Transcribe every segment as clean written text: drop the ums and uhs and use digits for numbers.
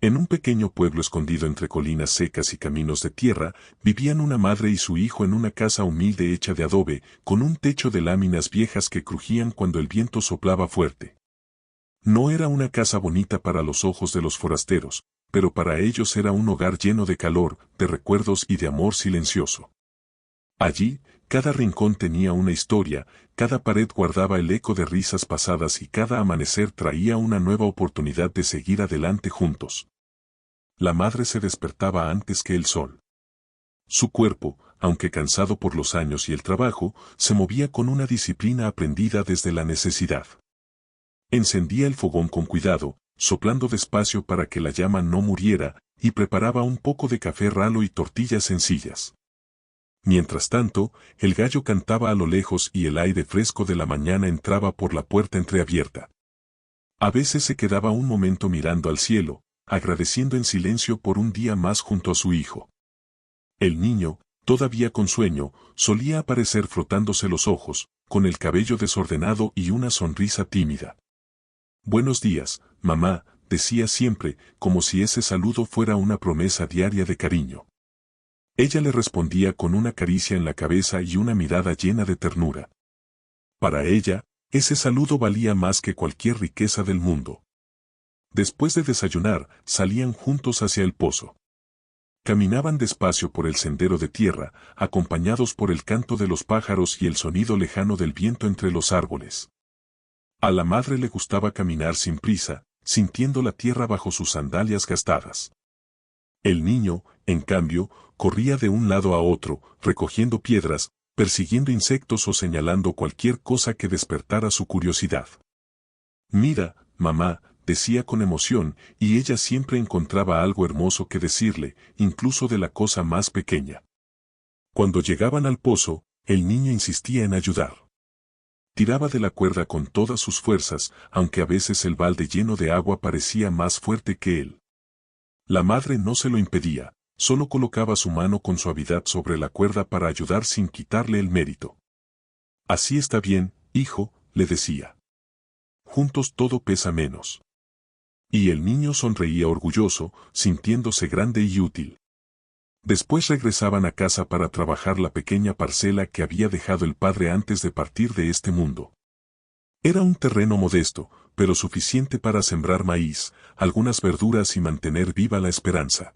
En un pequeño pueblo escondido entre colinas secas y caminos de tierra, vivían una madre y su hijo en una casa humilde hecha de adobe, con un techo de láminas viejas que crujían cuando el viento soplaba fuerte. No era una casa bonita para los ojos de los forasteros, pero para ellos era un hogar lleno de calor, de recuerdos y de amor silencioso. Allí, cada rincón tenía una historia, cada pared guardaba el eco de risas pasadas y cada amanecer traía una nueva oportunidad de seguir adelante juntos. La madre se despertaba antes que el sol. Su cuerpo, aunque cansado por los años y el trabajo, se movía con una disciplina aprendida desde la necesidad. Encendía el fogón con cuidado, soplando despacio para que la llama no muriera, y preparaba un poco de café ralo y tortillas sencillas. Mientras tanto, el gallo cantaba a lo lejos y el aire fresco de la mañana entraba por la puerta entreabierta. A veces se quedaba un momento mirando al cielo, agradeciendo en silencio por un día más junto a su hijo. El niño, todavía con sueño, solía aparecer frotándose los ojos, con el cabello desordenado y una sonrisa tímida. «Buenos días, mamá», decía siempre, como si ese saludo fuera una promesa diaria de cariño. Ella le respondía con una caricia en la cabeza y una mirada llena de ternura. Para ella, ese saludo valía más que cualquier riqueza del mundo. Después de desayunar, salían juntos hacia el pozo. Caminaban despacio por el sendero de tierra, acompañados por el canto de los pájaros y el sonido lejano del viento entre los árboles. A la madre le gustaba caminar sin prisa, sintiendo la tierra bajo sus sandalias gastadas. El niño, en cambio, corría de un lado a otro, recogiendo piedras, persiguiendo insectos o señalando cualquier cosa que despertara su curiosidad. «Mira, mamá», decía con emoción, y ella siempre encontraba algo hermoso que decirle, incluso de la cosa más pequeña. Cuando llegaban al pozo, el niño insistía en ayudar. Tiraba de la cuerda con todas sus fuerzas, aunque a veces el balde lleno de agua parecía más fuerte que él. La madre no se lo impedía, solo colocaba su mano con suavidad sobre la cuerda para ayudar sin quitarle el mérito. «Así está bien, hijo», le decía. «Juntos todo pesa menos». Y el niño sonreía orgulloso, sintiéndose grande y útil. Después regresaban a casa para trabajar la pequeña parcela que había dejado el padre antes de partir de este mundo. Era un terreno modesto, pero suficiente para sembrar maíz, algunas verduras y mantener viva la esperanza.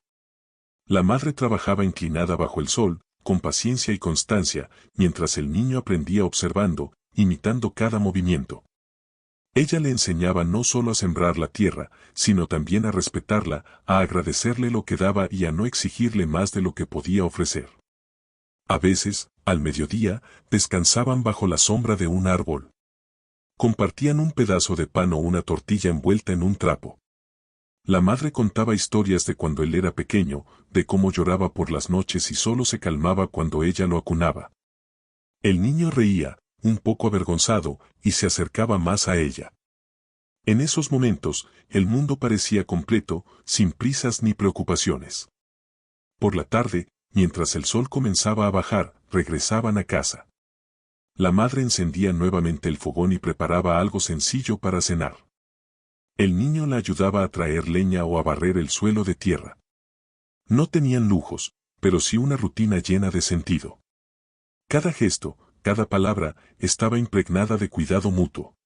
La madre trabajaba inclinada bajo el sol, con paciencia y constancia, mientras el niño aprendía observando, imitando cada movimiento. Ella le enseñaba no solo a sembrar la tierra, sino también a respetarla, a agradecerle lo que daba y a no exigirle más de lo que podía ofrecer. A veces, al mediodía, descansaban bajo la sombra de un árbol. Compartían un pedazo de pan o una tortilla envuelta en un trapo. La madre contaba historias de cuando él era pequeño, de cómo lloraba por las noches y solo se calmaba cuando ella lo acunaba. El niño reía, un poco avergonzado, y se acercaba más a ella. En esos momentos, el mundo parecía completo, sin prisas ni preocupaciones. Por la tarde, mientras el sol comenzaba a bajar, regresaban a casa. La madre encendía nuevamente el fogón y preparaba algo sencillo para cenar. El niño la ayudaba a traer leña o a barrer el suelo de tierra. No tenían lujos, pero sí una rutina llena de sentido. Cada gesto, cada palabra, estaba impregnada de cuidado mutuo.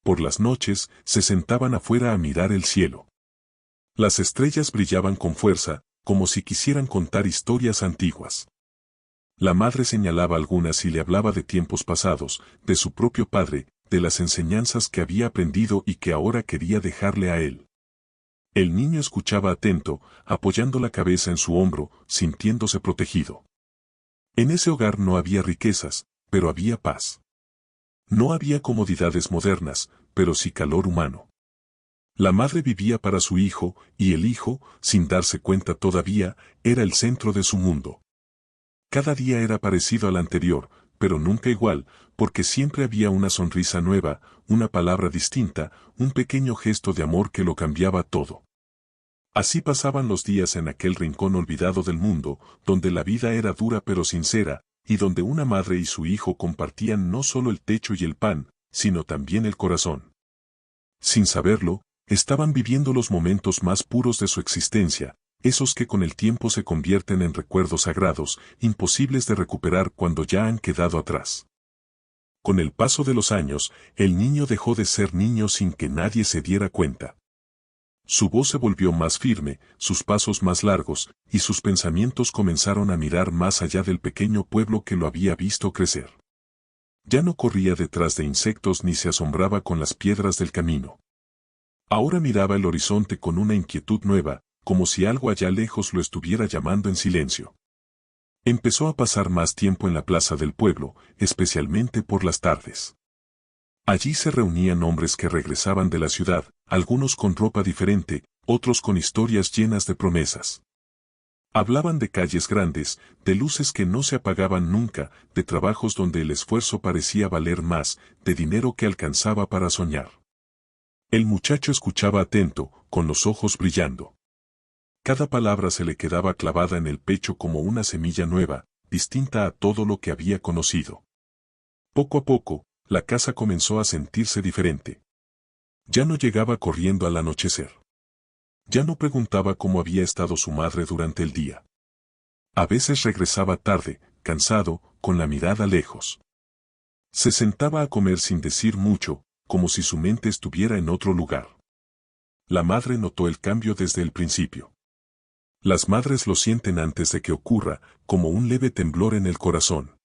Por las noches, se sentaban afuera a mirar el cielo. Las estrellas brillaban con fuerza, como si quisieran contar historias antiguas. La madre señalaba algunas y le hablaba de tiempos pasados, de su propio padre, de las enseñanzas que había aprendido y que ahora quería dejarle a él. El niño escuchaba atento, apoyando la cabeza en su hombro, sintiéndose protegido. En ese hogar no había riquezas, pero había paz. No había comodidades modernas, pero sí calor humano. La madre vivía para su hijo, y el hijo, sin darse cuenta todavía, era el centro de su mundo. Cada día era parecido al anterior, pero nunca igual, porque siempre había una sonrisa nueva, una palabra distinta, un pequeño gesto de amor que lo cambiaba todo. Así pasaban los días en aquel rincón olvidado del mundo, donde la vida era dura pero sincera, y donde una madre y su hijo compartían no solo el techo y el pan, sino también el corazón. Sin saberlo, estaban viviendo los momentos más puros de su existencia, esos que con el tiempo se convierten en recuerdos sagrados, imposibles de recuperar cuando ya han quedado atrás. Con el paso de los años, el niño dejó de ser niño sin que nadie se diera cuenta. Su voz se volvió más firme, sus pasos más largos, y sus pensamientos comenzaron a mirar más allá del pequeño pueblo que lo había visto crecer. Ya no corría detrás de insectos ni se asombraba con las piedras del camino. Ahora miraba el horizonte con una inquietud nueva, como si algo allá lejos lo estuviera llamando en silencio. Empezó a pasar más tiempo en la plaza del pueblo, especialmente por las tardes. Allí se reunían hombres que regresaban de la ciudad, algunos con ropa diferente, otros con historias llenas de promesas. Hablaban de calles grandes, de luces que no se apagaban nunca, de trabajos donde el esfuerzo parecía valer más, de dinero que alcanzaba para soñar. El muchacho escuchaba atento, con los ojos brillando. Cada palabra se le quedaba clavada en el pecho como una semilla nueva, distinta a todo lo que había conocido. Poco a poco, la casa comenzó a sentirse diferente. Ya no llegaba corriendo al anochecer. Ya no preguntaba cómo había estado su madre durante el día. A veces regresaba tarde, cansado, con la mirada lejos. Se sentaba a comer sin decir mucho, como si su mente estuviera en otro lugar. La madre notó el cambio desde el principio. Las madres lo sienten antes de que ocurra, como un leve temblor en el corazón.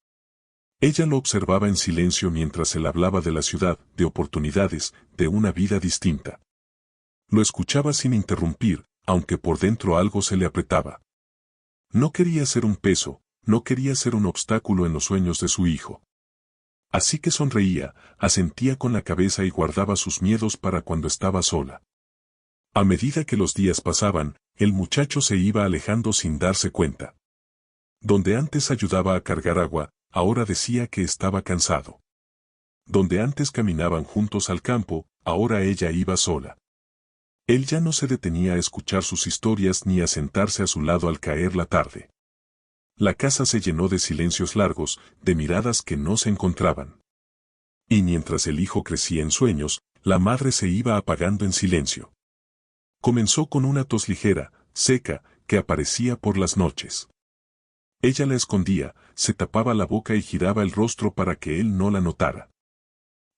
Ella lo observaba en silencio mientras él hablaba de la ciudad, de oportunidades, de una vida distinta. Lo escuchaba sin interrumpir, aunque por dentro algo se le apretaba. No quería ser un peso, no quería ser un obstáculo en los sueños de su hijo. Así que sonreía, asentía con la cabeza y guardaba sus miedos para cuando estaba sola. A medida que los días pasaban, el muchacho se iba alejando sin darse cuenta. Donde antes ayudaba a cargar agua, ahora decía que estaba cansado. Donde antes caminaban juntos al campo, ahora ella iba sola. Él ya no se detenía a escuchar sus historias ni a sentarse a su lado al caer la tarde. La casa se llenó de silencios largos, de miradas que no se encontraban. Y mientras el hijo crecía en sueños, la madre se iba apagando en silencio. Comenzó con una tos ligera, seca, que aparecía por las noches. Ella la escondía, se tapaba la boca y giraba el rostro para que él no la notara.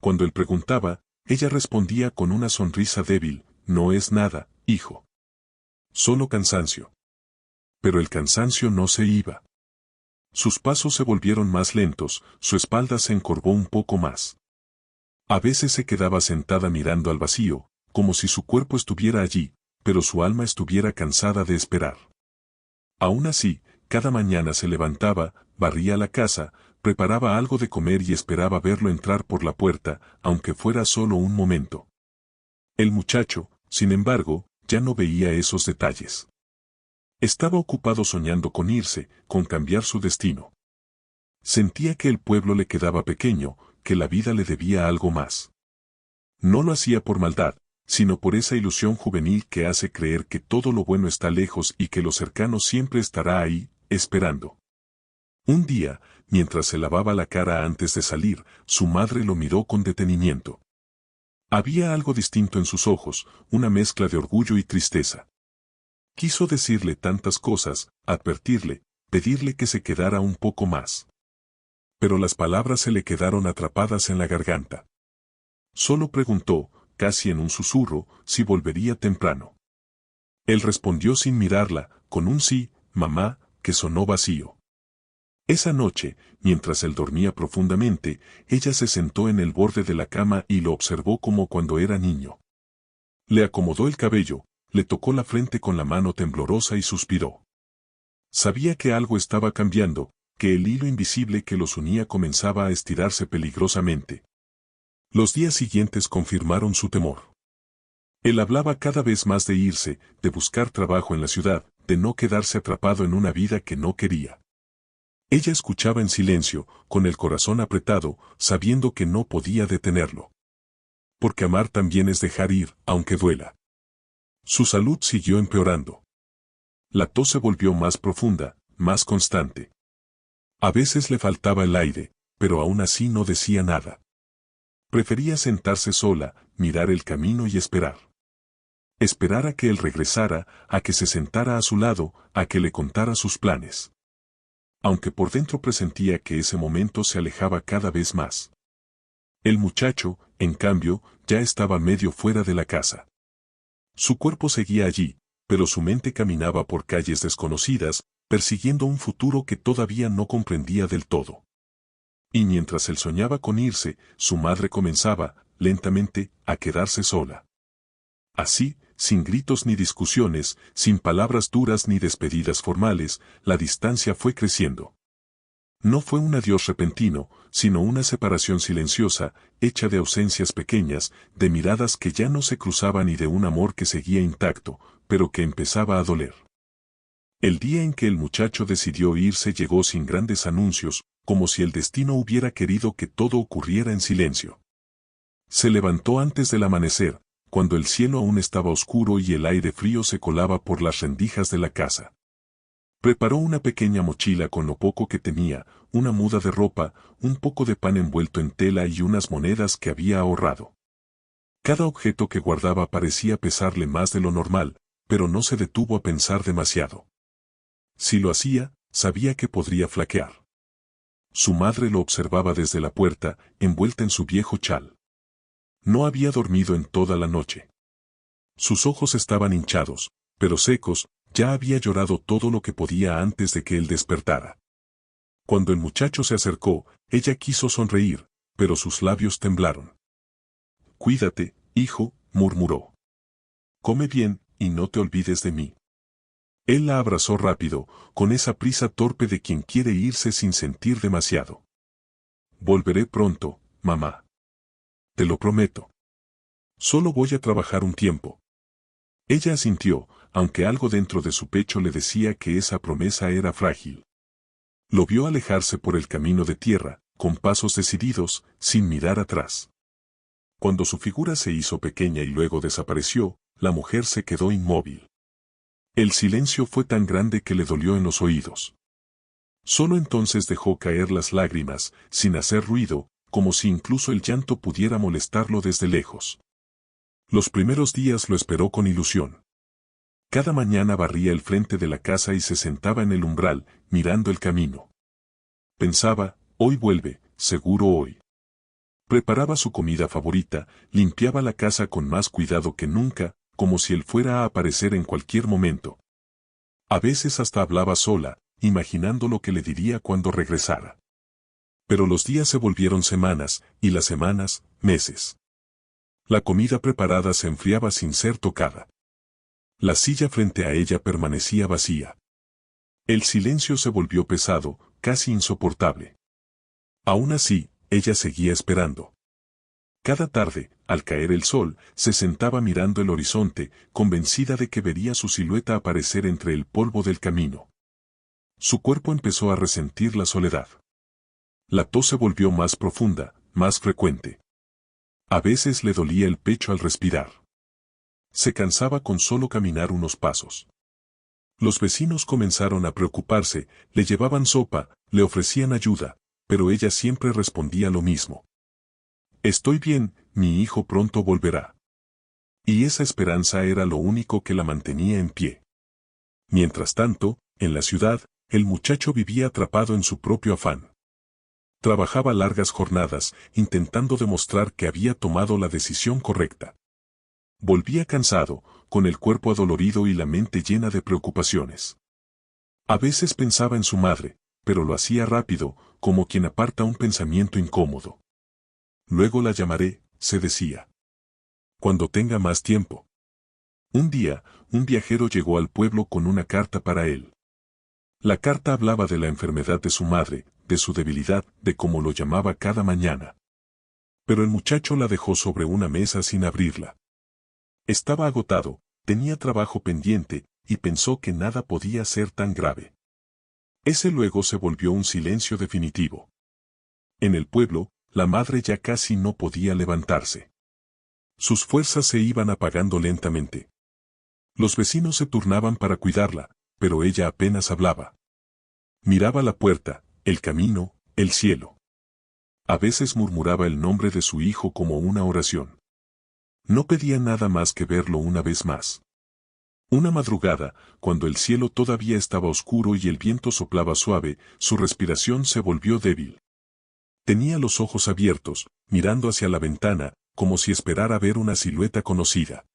Cuando él preguntaba, ella respondía con una sonrisa débil, no es nada, hijo. Solo cansancio. Pero el cansancio no se iba. Sus pasos se volvieron más lentos, su espalda se encorvó un poco más. A veces se quedaba sentada mirando al vacío, como si su cuerpo estuviera allí, pero su alma estuviera cansada de esperar. Aún así, cada mañana se levantaba, barría la casa, preparaba algo de comer y esperaba verlo entrar por la puerta, aunque fuera solo un momento. El muchacho, sin embargo, ya no veía esos detalles. Estaba ocupado soñando con irse, con cambiar su destino. Sentía que el pueblo le quedaba pequeño, que la vida le debía algo más. No lo hacía por maldad, sino por esa ilusión juvenil que hace creer que todo lo bueno está lejos y que lo cercano siempre estará ahí, esperando. Un día, mientras se lavaba la cara antes de salir, su madre lo miró con detenimiento. Había algo distinto en sus ojos, una mezcla de orgullo y tristeza. Quiso decirle tantas cosas, advertirle, pedirle que se quedara un poco más. Pero las palabras se le quedaron atrapadas en la garganta. Solo preguntó, casi en un susurro, si volvería temprano. Él respondió sin mirarla, con un sí, mamá, que sonó vacío. Esa noche, mientras él dormía profundamente, ella se sentó en el borde de la cama y lo observó como cuando era niño. Le acomodó el cabello, le tocó la frente con la mano temblorosa y suspiró. Sabía que algo estaba cambiando, que el hilo invisible que los unía comenzaba a estirarse peligrosamente. Los días siguientes confirmaron su temor. Él hablaba cada vez más de irse, de buscar trabajo en la ciudad, de no quedarse atrapado en una vida que no quería. Ella escuchaba en silencio, con el corazón apretado, sabiendo que no podía detenerlo. Porque amar también es dejar ir, aunque duela. Su salud siguió empeorando. La tos se volvió más profunda, más constante. A veces le faltaba el aire, pero aún así no decía nada. Prefería sentarse sola, mirar el camino y esperar. Esperar a que él regresara, a que se sentara a su lado, a que le contara sus planes. Aunque por dentro presentía que ese momento se alejaba cada vez más. El muchacho, en cambio, ya estaba medio fuera de la casa. Su cuerpo seguía allí, pero su mente caminaba por calles desconocidas, persiguiendo un futuro que todavía no comprendía del todo. Y mientras él soñaba con irse, su madre comenzaba, lentamente, a quedarse sola. Así, sin gritos ni discusiones, sin palabras duras ni despedidas formales, la distancia fue creciendo. No fue un adiós repentino, sino una separación silenciosa, hecha de ausencias pequeñas, de miradas que ya no se cruzaban y de un amor que seguía intacto, pero que empezaba a doler. El día en que el muchacho decidió irse llegó sin grandes anuncios, como si el destino hubiera querido que todo ocurriera en silencio. Se levantó antes del amanecer, cuando el cielo aún estaba oscuro y el aire frío se colaba por las rendijas de la casa. Preparó una pequeña mochila con lo poco que tenía, una muda de ropa, un poco de pan envuelto en tela y unas monedas que había ahorrado. Cada objeto que guardaba parecía pesarle más de lo normal, pero no se detuvo a pensar demasiado. Si lo hacía, sabía que podría flaquear. Su madre lo observaba desde la puerta, envuelta en su viejo chal. No había dormido en toda la noche. Sus ojos estaban hinchados, pero secos, ya había llorado todo lo que podía antes de que él despertara. Cuando el muchacho se acercó, ella quiso sonreír, pero sus labios temblaron. «Cuídate, hijo», murmuró. «Come bien, y no te olvides de mí». Él la abrazó rápido, con esa prisa torpe de quien quiere irse sin sentir demasiado. «Volveré pronto, mamá. Te lo prometo. Solo voy a trabajar un tiempo». Ella asintió, aunque algo dentro de su pecho le decía que esa promesa era frágil. Lo vio alejarse por el camino de tierra, con pasos decididos, sin mirar atrás. Cuando su figura se hizo pequeña y luego desapareció, la mujer se quedó inmóvil. El silencio fue tan grande que le dolió en los oídos. Solo entonces dejó caer las lágrimas, sin hacer ruido, como si incluso el llanto pudiera molestarlo desde lejos. Los primeros días lo esperó con ilusión. Cada mañana barría el frente de la casa y se sentaba en el umbral, mirando el camino. Pensaba, hoy vuelve, seguro hoy. Preparaba su comida favorita, limpiaba la casa con más cuidado que nunca, como si él fuera a aparecer en cualquier momento. A veces hasta hablaba sola, imaginando lo que le diría cuando regresara. Pero los días se volvieron semanas, y las semanas, meses. La comida preparada se enfriaba sin ser tocada. La silla frente a ella permanecía vacía. El silencio se volvió pesado, casi insoportable. Aún así, ella seguía esperando. Cada tarde, al caer el sol, se sentaba mirando el horizonte, convencida de que vería su silueta aparecer entre el polvo del camino. Su cuerpo empezó a resentir la soledad. La tos se volvió más profunda, más frecuente. A veces le dolía el pecho al respirar. Se cansaba con solo caminar unos pasos. Los vecinos comenzaron a preocuparse, le llevaban sopa, le ofrecían ayuda, pero ella siempre respondía lo mismo. «Estoy bien, mi hijo pronto volverá». Y esa esperanza era lo único que la mantenía en pie. Mientras tanto, en la ciudad, el muchacho vivía atrapado en su propio afán. Trabajaba largas jornadas, intentando demostrar que había tomado la decisión correcta. Volvía cansado, con el cuerpo adolorido y la mente llena de preocupaciones. A veces pensaba en su madre, pero lo hacía rápido, como quien aparta un pensamiento incómodo. «Luego la llamaré», se decía. «Cuando tenga más tiempo». Un día, un viajero llegó al pueblo con una carta para él. La carta hablaba de la enfermedad de su madre, de su debilidad, de cómo lo llamaba cada mañana. Pero el muchacho la dejó sobre una mesa sin abrirla. Estaba agotado, tenía trabajo pendiente, y pensó que nada podía ser tan grave. Ese luego se volvió un silencio definitivo. En el pueblo, la madre ya casi no podía levantarse. Sus fuerzas se iban apagando lentamente. Los vecinos se turnaban para cuidarla, pero ella apenas hablaba. Miraba la puerta, el camino, el cielo. A veces murmuraba el nombre de su hijo como una oración. No pedía nada más que verlo una vez más. Una madrugada, cuando el cielo todavía estaba oscuro y el viento soplaba suave, su respiración se volvió débil. Tenía los ojos abiertos, mirando hacia la ventana, como si esperara ver una silueta conocida.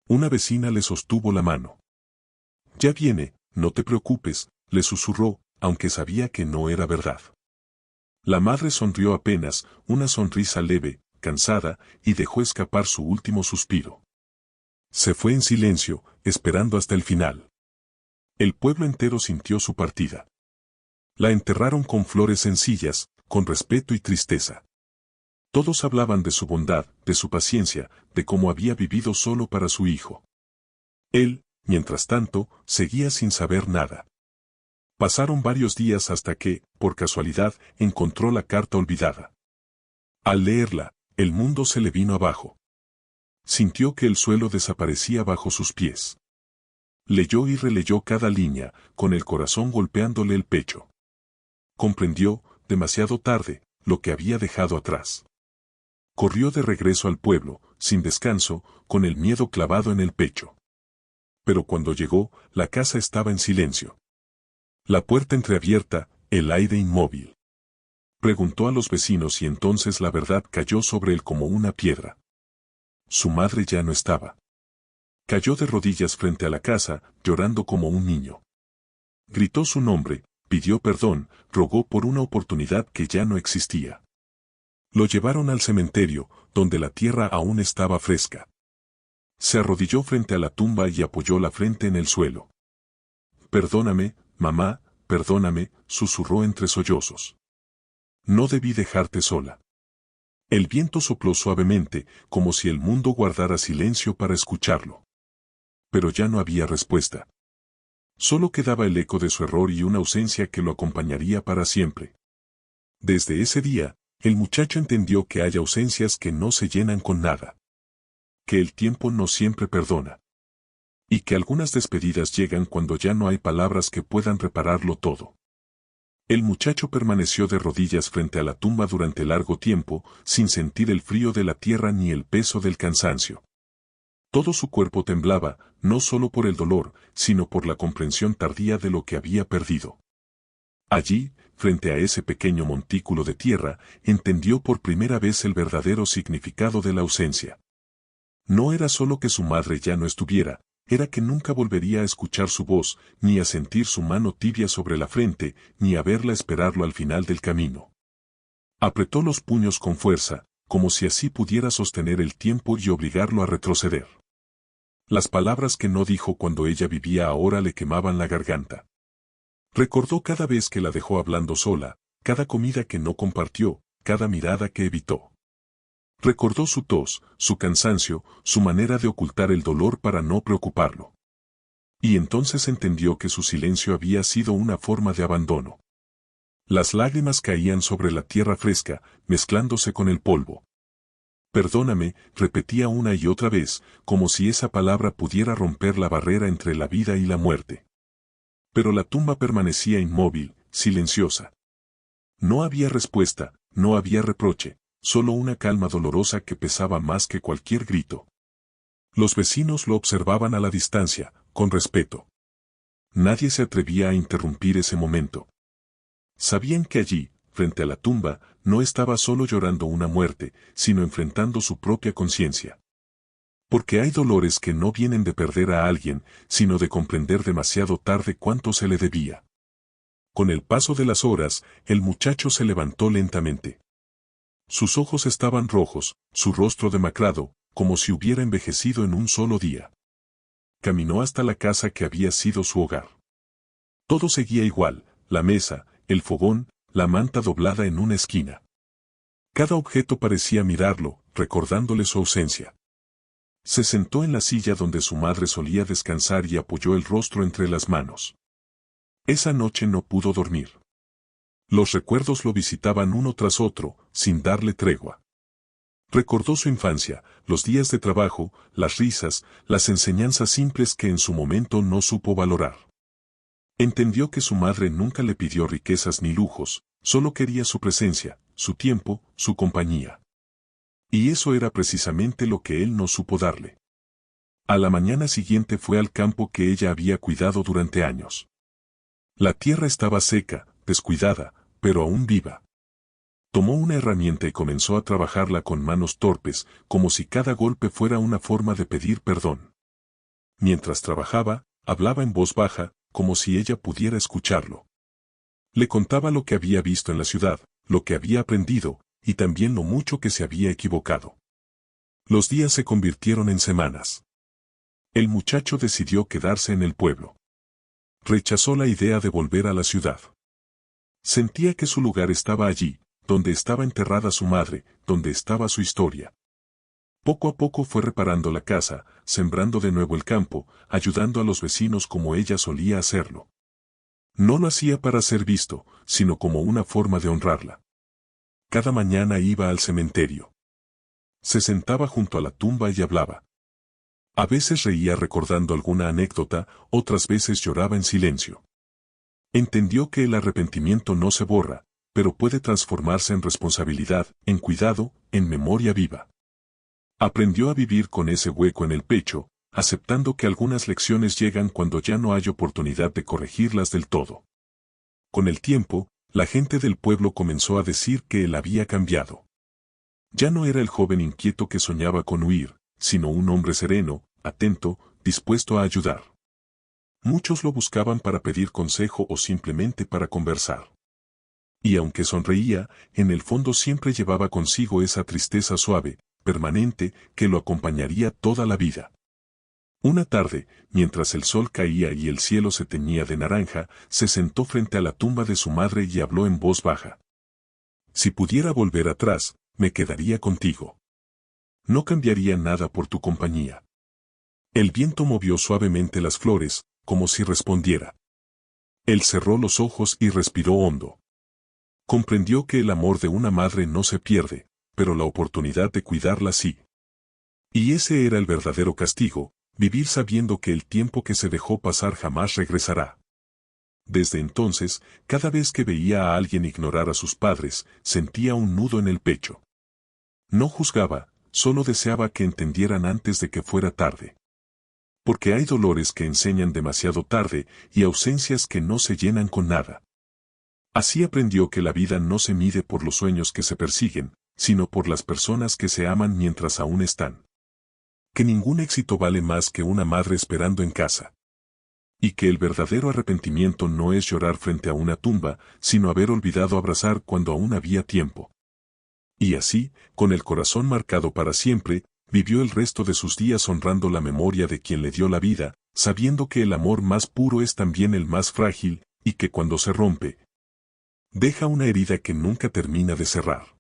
Una vecina le sostuvo la mano. «Ya viene, no te preocupes», le susurró, aunque sabía que no era verdad. La madre sonrió apenas, una sonrisa leve, cansada, y dejó escapar su último suspiro. Se fue en silencio, esperando hasta el final. El pueblo entero sintió su partida. La enterraron con flores sencillas, con respeto y tristeza. Todos hablaban de su bondad, de su paciencia, de cómo había vivido solo para su hijo. Él, mientras tanto, seguía sin saber nada. Pasaron varios días hasta que, por casualidad, encontró la carta olvidada. Al leerla, el mundo se le vino abajo. Sintió que el suelo desaparecía bajo sus pies. Leyó y releyó cada línea, con el corazón golpeándole el pecho. Comprendió, demasiado tarde, lo que había dejado atrás. Corrió de regreso al pueblo, sin descanso, con el miedo clavado en el pecho. Pero cuando llegó, la casa estaba en silencio. La puerta entreabierta, el aire inmóvil. Preguntó a los vecinos y entonces la verdad cayó sobre él como una piedra. Su madre ya no estaba. Cayó de rodillas frente a la casa, llorando como un niño. Gritó su nombre, pidió perdón, rogó por una oportunidad que ya no existía. Lo llevaron al cementerio, donde la tierra aún estaba fresca. Se arrodilló frente a la tumba y apoyó la frente en el suelo. «Perdóname, mamá, perdóname», susurró entre sollozos. «No debí dejarte sola». El viento sopló suavemente, como si el mundo guardara silencio para escucharlo. Pero ya no había respuesta. Solo quedaba el eco de su error y una ausencia que lo acompañaría para siempre. Desde ese día, el muchacho entendió que hay ausencias que no se llenan con nada. Que el tiempo no siempre perdona. Y que algunas despedidas llegan cuando ya no hay palabras que puedan repararlo todo. El muchacho permaneció de rodillas frente a la tumba durante largo tiempo, sin sentir el frío de la tierra ni el peso del cansancio. Todo su cuerpo temblaba, no solo por el dolor, sino por la comprensión tardía de lo que había perdido. Allí, frente a ese pequeño montículo de tierra, entendió por primera vez el verdadero significado de la ausencia. No era solo que su madre ya no estuviera, era que nunca volvería a escuchar su voz, ni a sentir su mano tibia sobre la frente, ni a verla esperarlo al final del camino. Apretó los puños con fuerza, como si así pudiera sostener el tiempo y obligarlo a retroceder. Las palabras que no dijo cuando ella vivía ahora le quemaban la garganta. Recordó cada vez que la dejó hablando sola, cada comida que no compartió, cada mirada que evitó. Recordó su tos, su cansancio, su manera de ocultar el dolor para no preocuparlo. Y entonces entendió que su silencio había sido una forma de abandono. Las lágrimas caían sobre la tierra fresca, mezclándose con el polvo. «Perdóname», repetía una y otra vez, como si esa palabra pudiera romper la barrera entre la vida y la muerte. Pero la tumba permanecía inmóvil, silenciosa. No había respuesta, no había reproche. Solo una calma dolorosa que pesaba más que cualquier grito. Los vecinos lo observaban a la distancia, con respeto. Nadie se atrevía a interrumpir ese momento. Sabían que allí, frente a la tumba, no estaba solo llorando una muerte, sino enfrentando su propia conciencia. Porque hay dolores que no vienen de perder a alguien, sino de comprender demasiado tarde cuánto se le debía. Con el paso de las horas, el muchacho se levantó lentamente. Sus ojos estaban rojos, su rostro demacrado, como si hubiera envejecido en un solo día. Caminó hasta la casa que había sido su hogar. Todo seguía igual, la mesa, el fogón, la manta doblada en una esquina. Cada objeto parecía mirarlo, recordándole su ausencia. Se sentó en la silla donde su madre solía descansar y apoyó el rostro entre las manos. Esa noche no pudo dormir. Los recuerdos lo visitaban uno tras otro, sin darle tregua. Recordó su infancia, los días de trabajo, las risas, las enseñanzas simples que en su momento no supo valorar. Entendió que su madre nunca le pidió riquezas ni lujos, solo quería su presencia, su tiempo, su compañía. Y eso era precisamente lo que él no supo darle. A la mañana siguiente fue al campo que ella había cuidado durante años. La tierra estaba seca, descuidada, pero aún viva. Tomó una herramienta y comenzó a trabajarla con manos torpes, como si cada golpe fuera una forma de pedir perdón. Mientras trabajaba, hablaba en voz baja, como si ella pudiera escucharlo. Le contaba lo que había visto en la ciudad, lo que había aprendido, y también lo mucho que se había equivocado. Los días se convirtieron en semanas. El muchacho decidió quedarse en el pueblo. Rechazó la idea de volver a la ciudad. Sentía que su lugar estaba allí, donde estaba enterrada su madre, donde estaba su historia. Poco a poco fue reparando la casa, sembrando de nuevo el campo, ayudando a los vecinos como ella solía hacerlo. No lo hacía para ser visto, sino como una forma de honrarla. Cada mañana iba al cementerio. Se sentaba junto a la tumba y hablaba. A veces reía recordando alguna anécdota, otras veces lloraba en silencio. Entendió que el arrepentimiento no se borra, pero puede transformarse en responsabilidad, en cuidado, en memoria viva. Aprendió a vivir con ese hueco en el pecho, aceptando que algunas lecciones llegan cuando ya no hay oportunidad de corregirlas del todo. Con el tiempo, la gente del pueblo comenzó a decir que él había cambiado. Ya no era el joven inquieto que soñaba con huir, sino un hombre sereno, atento, dispuesto a ayudar. Muchos lo buscaban para pedir consejo o simplemente para conversar. Y aunque sonreía, en el fondo siempre llevaba consigo esa tristeza suave, permanente, que lo acompañaría toda la vida. Una tarde, mientras el sol caía y el cielo se teñía de naranja, se sentó frente a la tumba de su madre y habló en voz baja. Si pudiera volver atrás, me quedaría contigo. No cambiaría nada por tu compañía. El viento movió suavemente las flores, como si respondiera. Él cerró los ojos y respiró hondo. Comprendió que el amor de una madre no se pierde, pero la oportunidad de cuidarla sí. Y ese era el verdadero castigo, vivir sabiendo que el tiempo que se dejó pasar jamás regresará. Desde entonces, cada vez que veía a alguien ignorar a sus padres, sentía un nudo en el pecho. No juzgaba, solo deseaba que entendieran antes de que fuera tarde. Porque hay dolores que enseñan demasiado tarde y ausencias que no se llenan con nada. Así aprendió que la vida no se mide por los sueños que se persiguen, sino por las personas que se aman mientras aún están. Que ningún éxito vale más que una madre esperando en casa. Y que el verdadero arrepentimiento no es llorar frente a una tumba, sino haber olvidado abrazar cuando aún había tiempo. Y así, con el corazón marcado para siempre, vivió el resto de sus días honrando la memoria de quien le dio la vida, sabiendo que el amor más puro es también el más frágil, y que cuando se rompe, deja una herida que nunca termina de cerrar.